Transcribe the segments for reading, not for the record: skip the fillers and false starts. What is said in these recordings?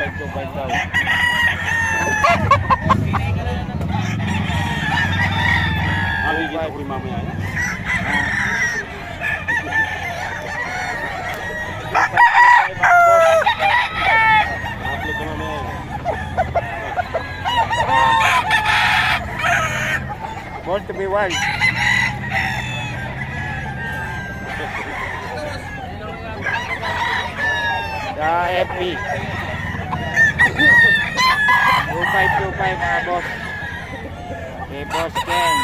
2525 daw. Makikita ko rin mamaya yan. Upload ko mamaya yan. Born to be wild. Sa FB 2525 mga boss. Okay, boss Ken.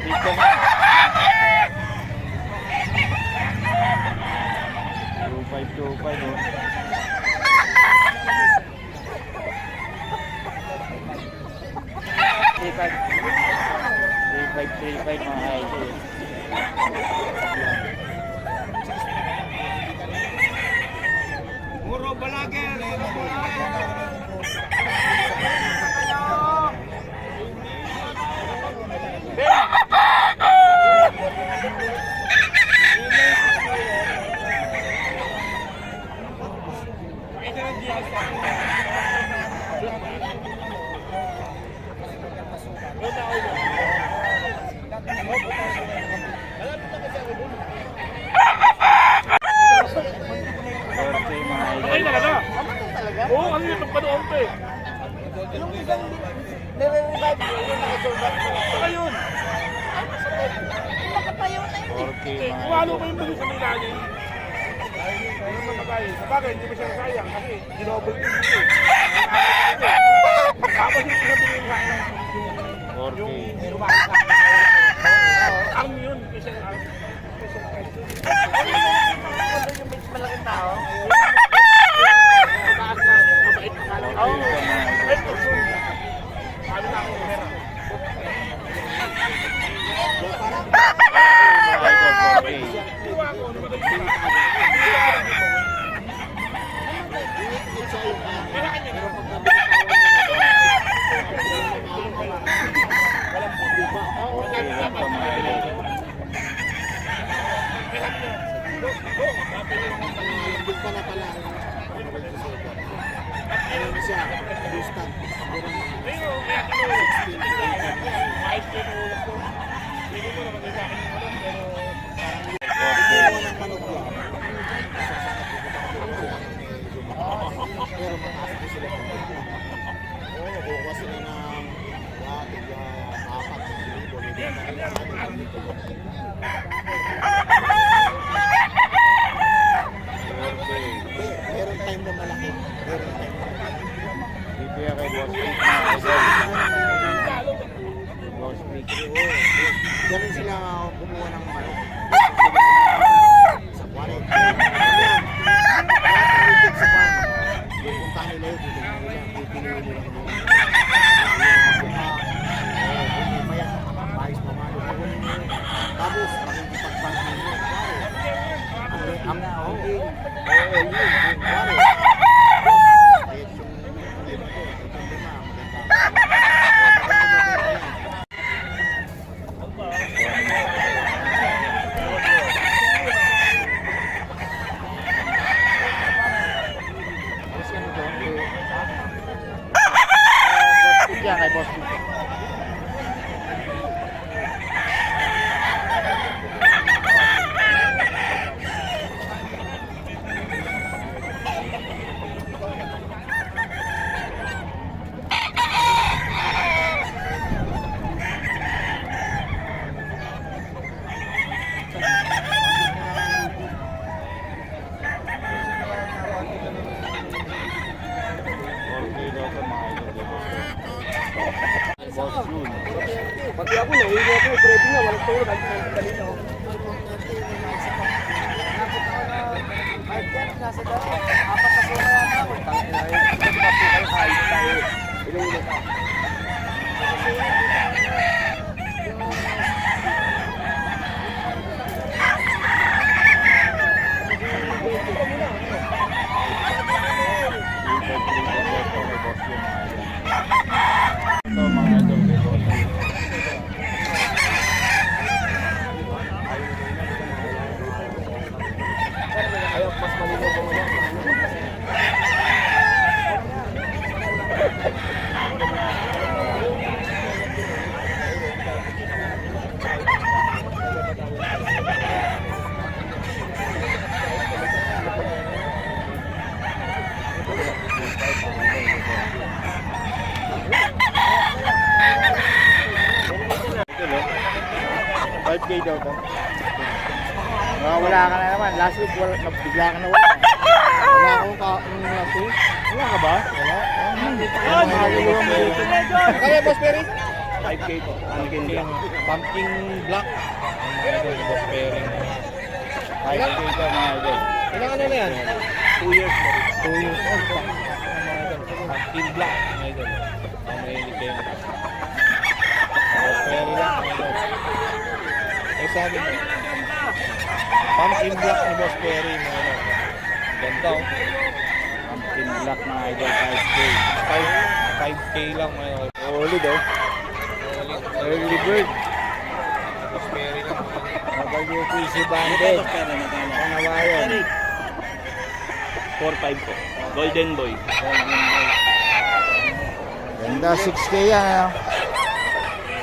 Dito na 2525 oh. 3535 mga idol. Muro balager. Ay talaga? Oo, ano yung pagpanoon pa eh. Yung isang nire-revive ko, yung nakasurvive ko. Saka yun. Yung nakatayo na yun eh. 4K Eh, mga kung ano pa yung balik sa may lalim. Ano mamatay? Sa bagay, hindi mo siya nasayang kasi ginobol yung dito eh. Tapos yung sabihin sa akin, 4K. yung lumakas sa akin. Ang yun, special ang. Yung mas malaking tao. Oo. Ito, sorry. Paano na ako pera? Iwa ko, Hindi pa na pala. Ayun siya, Houston. Pero mataas ko sila. Oo, kukuha sila ng 4,000. Meron time na malaki. Meron time na malaki. Dito yan kay Boss Pick mga idol. Boss Pick. Ganun sila kumuha ng manok. Sa 40. Lahat sa farm. Pupunta nila yun. Pipiliin nila yun. Tapos, pakikipag-bank nila. Ang yun. Yan kay Boss Pick. Boss Jun. Pati ako, nahihiwa ko, pwede nga, walang tulog, kahit sa kanina. Nasa daw, apat na sura yan ako. Ito mga idol kay Boss Jun. daw to. Wala ka na naman. Last week, bigla ka na wala. Wala akong yung last week. Wala ka ba? Wala. Kaya, Boss Perry? 5K po. Pumpkin black. Pumpkin black. Boss Perry. 5K ka mga idol. Ilang ano na yan? 2 years po. 2 years old pa. Pumpkin black mga idol. Ang mahilig kayo. Boss Perry lang mga idol. Ay sabi mo. Pumpkin black ni Boss Perry mga idol. Ganda oh. Pumpkin black mga idol. 5K. 5K lang mga idol. Solid oh. Early bird. Boss Perry lang. WPC banded. Panawayan. 4-5 po. Golden Boy. Ganda, 6K yan ano?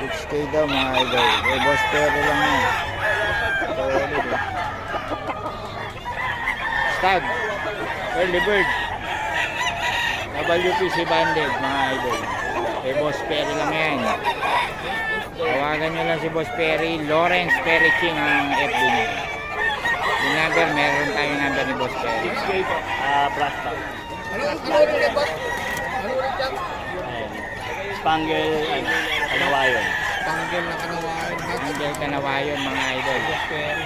6K daw mga idol. Eh, Boss Perry lang yan. Solid eh. Stag. Early bird. WPC banded mga idol. Eh, Boss Perry lang yan. Tawagan nyo lang si Boss Perry. Lawrence Perry King ang FB niya. Yung number, meron tayong number ni Boss Perry. 6K po. Brass top. Ano ulit yan, boss? Ano ulit yan? Ayan. Spangle, Kanawayon. Panggil na kanawain. Angel Kanawayon mga idol. Boss Perry.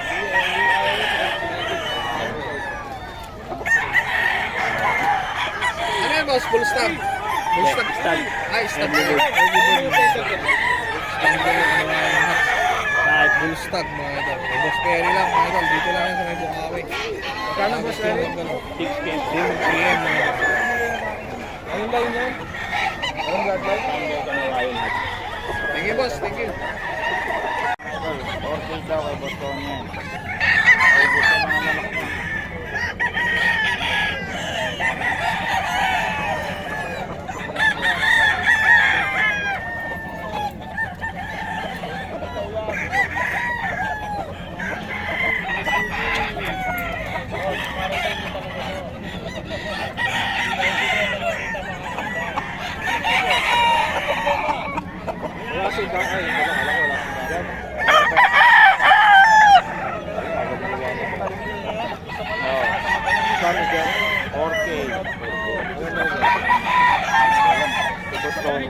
Ano yan, boss? Full stop. Full stop. Stud. Ay, stop. Early bird. Kahit Full stop, mga idol. Boss Perry lang, mga idol. Dito lang yan sa may Bukawi. Kano Boss Perry? 6K. 6 PM, mga idol. Anong line yan? Anong bloodline? Spangle, Kanawayon. Thank you, boss. Thank you. Idol, 4K daw kay Boss Tony yan. Ay, gusto mga malak mo. Wala si Dang. Ay, wala. Alam ko, wala si Dang. Oh. Kano dyan? 4K. Ano na yun? Boss Tony.